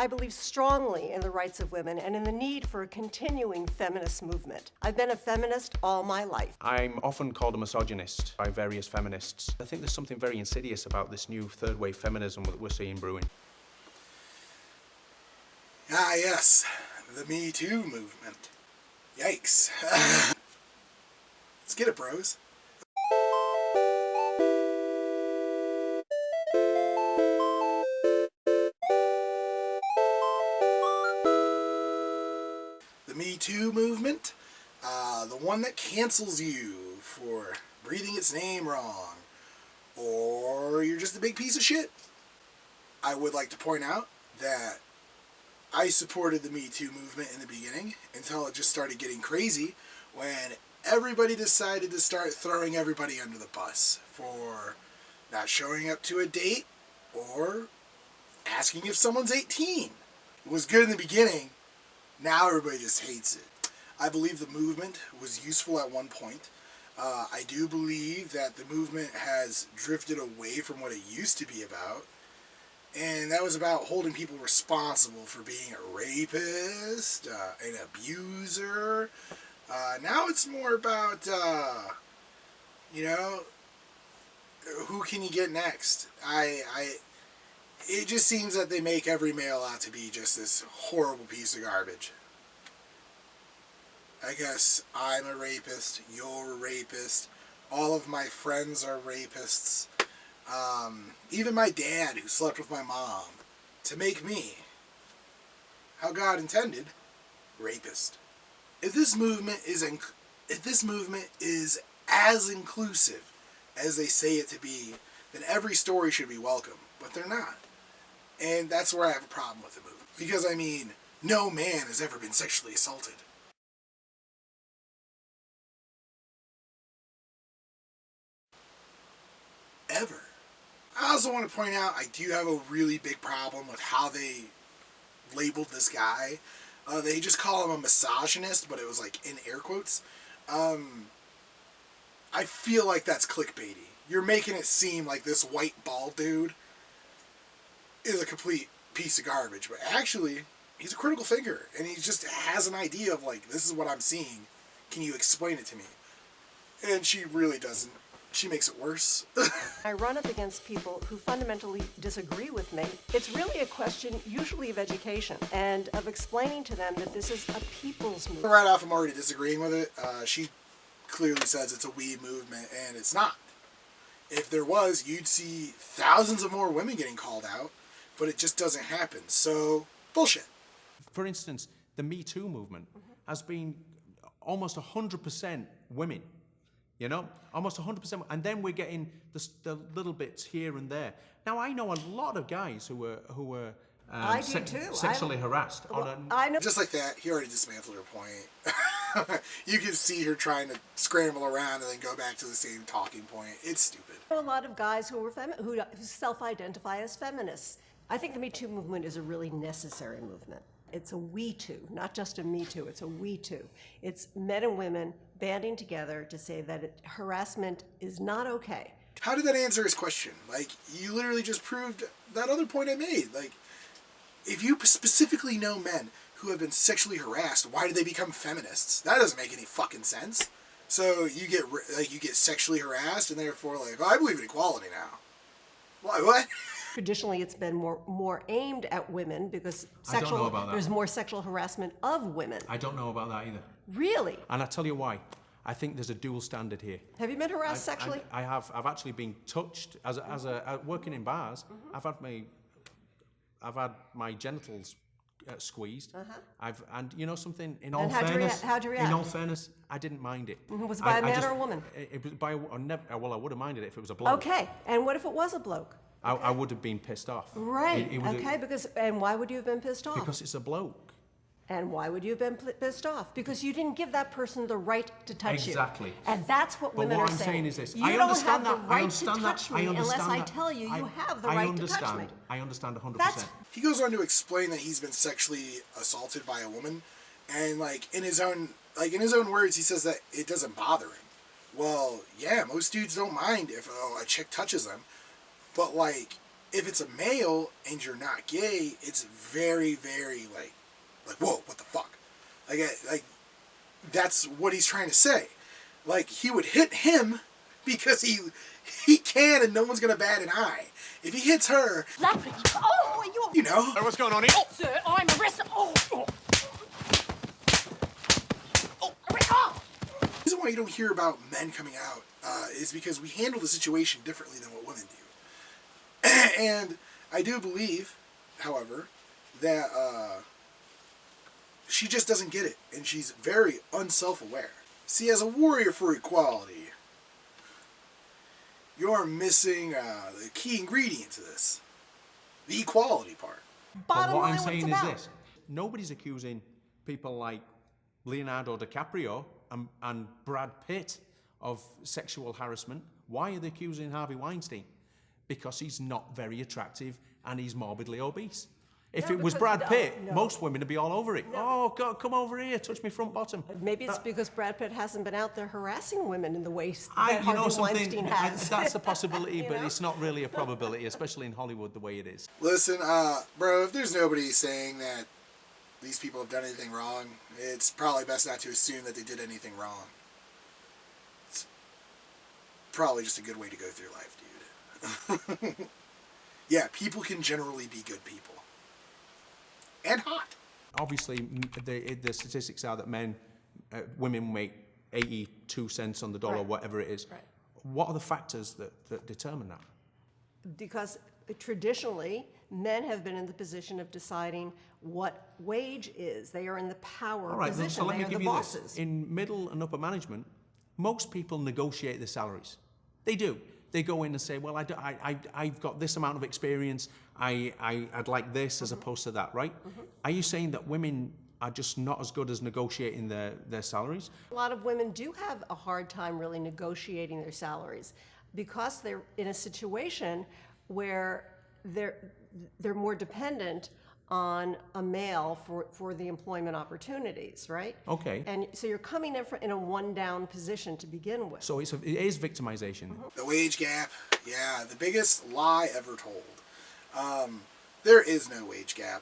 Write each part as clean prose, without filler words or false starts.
I believe strongly in the rights of women and in the need for a continuing feminist movement. I've been a feminist all my life. I'm often called a misogynist by various feminists. I think there's something very insidious about this new third-wave feminism that we're seeing brewing. Ah, yes, the Me Too movement. Yikes. Let's get it, bros. The Me Too movement, the one that cancels you for breathing its name wrong, or you're just a big piece of shit. I would like to point out that I supported the Me Too movement in the beginning until it just started getting crazy when everybody decided to start throwing everybody under the bus for not showing up to a date or asking if someone's 18. It was good in the beginning. Now everybody just hates it. I believe the movement was useful at one point. I do believe that the movement has drifted away from what it used to be about. And that was about holding people responsible for being a rapist, an abuser. Now it's more about, who can you get next? It just seems that they make every male out to be just this horrible piece of garbage. I guess I'm a rapist, you're a rapist, all of my friends are rapists. Even my dad, who slept with my mom, to make me, how God intended, rapist. If this movement is as inclusive as they say it to be, then every story should be welcome. But they're not. And that's where I have a problem with the movement. Because, I mean, no man has ever been sexually assaulted. Ever. I also want to point out, I do have a really big problem with how they labeled this guy. They just call him a misogynist, but it was like in air quotes. I feel like that's clickbaity. You're making it seem like this white bald dude is a complete piece of garbage, but actually, he's a critical thinker, and he just has an idea of like, this is what I'm seeing. Can you explain it to me? And she really doesn't. She makes it worse. I run up against people who fundamentally disagree with me. It's really a question, usually of education, and of explaining to them that this is a people's movement. Right off, I'm already disagreeing with it. She clearly says it's a we movement, and it's not. If there was, you'd see thousands of more women getting called out, but it just doesn't happen. So, bullshit. For instance, the Me Too movement has been almost 100% women. You know, almost 100%, and then we're getting the little bits here and there. Now, I know a lot of guys who were sexually harassed. I know. Just like that, he already dismantled her point. You can see her trying to scramble around and then go back to the same talking point. It's stupid. A lot of guys who self-identify as feminists. I think the Me Too movement is a really necessary movement. It's a we too, not just a Me Too, it's a we too. It's men and women banding together to say that harassment is not okay. How did that answer his question? Like, you literally just proved that other point I made. Like, if you specifically know men who have been sexually harassed, why did they become feminists? That doesn't make any fucking sense. So you get sexually harassed and therefore like, oh, I believe in equality now. What? Traditionally, it's been more aimed at women because I don't know about that. There's more sexual harassment of women. I don't know about that either. Really? And I'll tell you why. I think there's a dual standard here. Have you been harassed sexually? I have. I've actually been touched as working in bars. Mm-hmm. I've had my genitals squeezed. Uh-huh. And you know something. In all fairness, how'd you react? In all fairness, I didn't mind it. Mm-hmm. Was it by a man or a woman? It was by. Well, I would have minded it if it was a bloke. Okay. And what if it was a bloke? Okay. I would have been pissed off. Right. And why would you have been pissed off? Because it's a bloke. And why would you have been pissed off? Because you didn't give that person the right to touch you. Exactly. And that's what women are saying. But what I'm saying is this. You don't have the right to touch me unless I tell you you have the right to touch me. I understand 100%. He goes on to explain that he's been sexually assaulted by a woman, and like in his own words, he says that it doesn't bother him. Well, yeah, most dudes don't mind if a chick touches them, but like If it's a male and you're not gay, it's very, very like whoa, what the fuck? Like that's what he's trying to say. Like, he would hit him because he can and no one's gonna bat an eye. If he hits her, you know. Hey, what's going on here? Oh, sir, I'm arrested. The reason why you don't hear about men coming out is because we handle the situation differently than what women do. And I do believe, however, that she just doesn't get it, and she's very unself-aware. See, as a warrior for equality, you're missing the key ingredient to this. The equality part. But what I'm saying is this. Nobody's accusing people like Leonardo DiCaprio and Brad Pitt of sexual harassment. Why are they accusing Harvey Weinstein? Because he's not very attractive and he's morbidly obese. If it was Brad Pitt, most women would be all over it. Oh, God, come over here, touch me front bottom. Maybe it's because Brad Pitt hasn't been out there harassing women in the way that Harvey Weinstein has. That's a possibility, but it's not really a probability, especially in Hollywood the way it is. Listen, bro, if there's nobody saying that these people have done anything wrong, it's probably best not to assume that they did anything wrong. It's probably just a good way to go through life, dude. Yeah, people can generally be good people. And hot. Obviously, the statistics are that women make 82 cents on the dollar, whatever it is. Right. What are the factors that determine that? Because traditionally, men have been in the position of deciding what wage is. They are in the power position. So let they me are give the you bosses. this. In middle and upper management, most people negotiate their salaries. They do. They go in and say, well, I've got this amount of experience. I'd like this as opposed to that, right? Are you saying that women are just not as good as negotiating their salaries? A lot of women do have a hard time really negotiating their salaries because they're in a situation where they're more dependent on a male for the employment opportunities, right? Okay. And so you're coming in a one-down position to begin with. So it is victimization. The wage gap, yeah, the biggest lie ever told. There is no wage gap.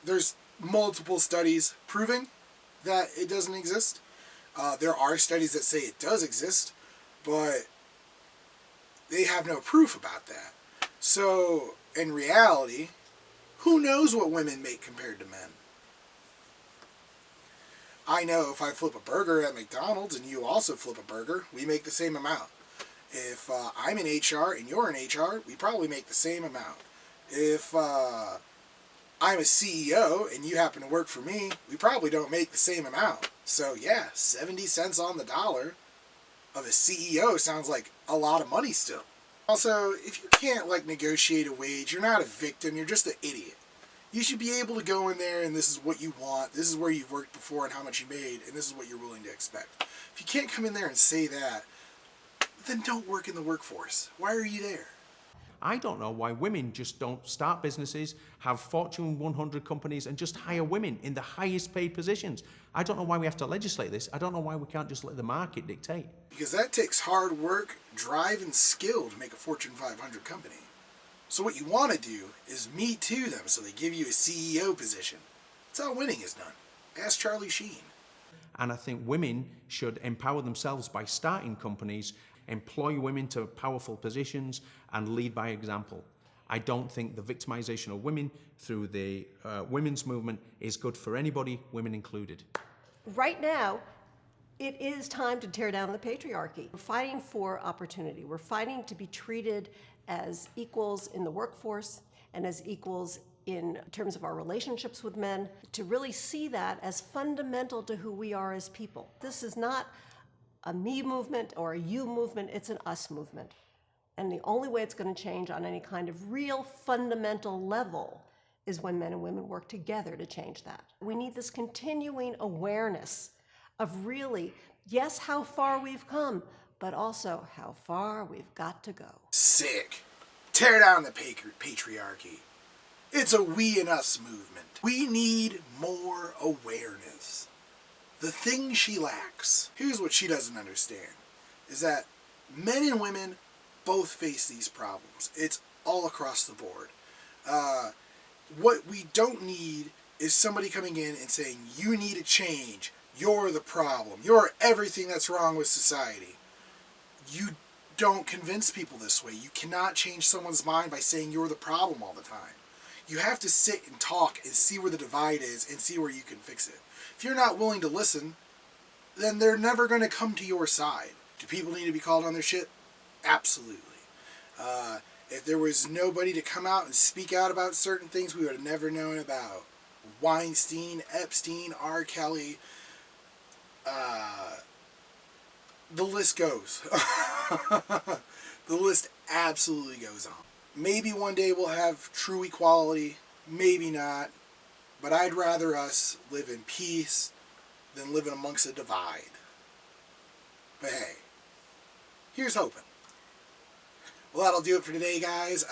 There's multiple studies proving that it doesn't exist. There are studies that say it does exist, but they have no proof about that. So, in reality, who knows what women make compared to men? I know if I flip a burger at McDonald's and you also flip a burger, we make the same amount. If I'm in HR and you're in HR, we probably make the same amount. If I'm a CEO and you happen to work for me, we probably don't make the same amount. So yeah, 70 cents on the dollar of a CEO sounds like a lot of money still. Also, if you can't negotiate a wage, you're not a victim, you're just an idiot. You should be able to go in there and this is what you want, this is where you've worked before and how much you made, and this is what you're willing to expect. If you can't come in there and say that, then don't work in the workforce. Why are you there? I don't know why women just don't start businesses, have Fortune 100 companies, and just hire women in the highest paid positions. I don't know why we have to legislate this. I don't know why we can't just let the market dictate. Because that takes hard work, drive, and skill to make a Fortune 500 company. So what you want to do is Me Too them so they give you a CEO position. That's how winning is done. Ask Charlie Sheen. And I think women should empower themselves by starting companies, employ women to powerful positions, and lead by example. I don't think the victimization of women through the women's movement is good for anybody, women included. Right now, it is time to tear down the patriarchy. We're fighting for opportunity. We're fighting to be treated as equals in the workforce and as equals in terms of our relationships with men, to really see that as fundamental to who we are as people. This is not a me movement or a you movement, it's an us movement. And the only way it's going to change on any kind of real fundamental level is when men and women work together to change that. We need this continuing awareness of really, yes, how far we've come, but also how far we've got to go. Sick. Tear down the patriarchy. It's a we and us movement. We need more awareness. The thing she lacks, here's what she doesn't understand, is that men and women both face these problems. It's all across the board. What we don't need is somebody coming in and saying, you need to change. You're the problem. You're everything that's wrong with society. You don't convince people this way. You cannot change someone's mind by saying you're the problem all the time. You have to sit and talk and see where the divide is and see where you can fix it. If you're not willing to listen, then they're never going to come to your side. Do people need to be called on their shit? Absolutely. If there was nobody to come out and speak out about certain things, we would have never known about Weinstein, Epstein, R. Kelly. The list goes. The list absolutely goes on. Maybe one day we'll have true equality, maybe not, but I'd rather us live in peace than living amongst a divide. But hey, here's hoping. Well, that'll do it for today, guys.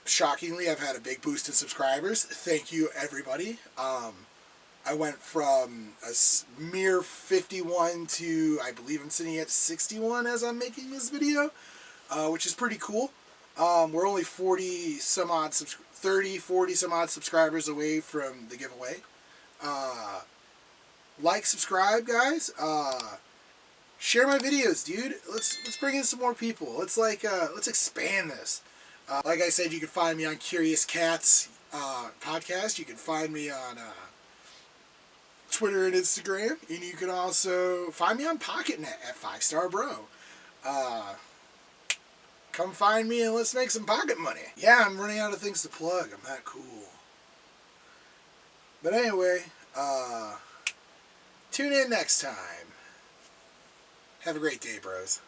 Shockingly, I've had a big boost in subscribers. Thank you, everybody. I went from a mere 51 to, I believe I'm sitting at 61 as I'm making this video, which is pretty cool. We're only 40 some odd subscribers away from the giveaway. Like, subscribe, guys. Share my videos, dude. Let's bring in some more people. Let's expand this. Like I said, you can find me on Curious Cats podcast. You can find me on Twitter and Instagram, and you can also find me on PocketNet at 5-Star Bro. Come find me and let's make some pocket money. Yeah, I'm running out of things to plug. I'm that cool. But anyway, tune in next time. Have a great day, bros.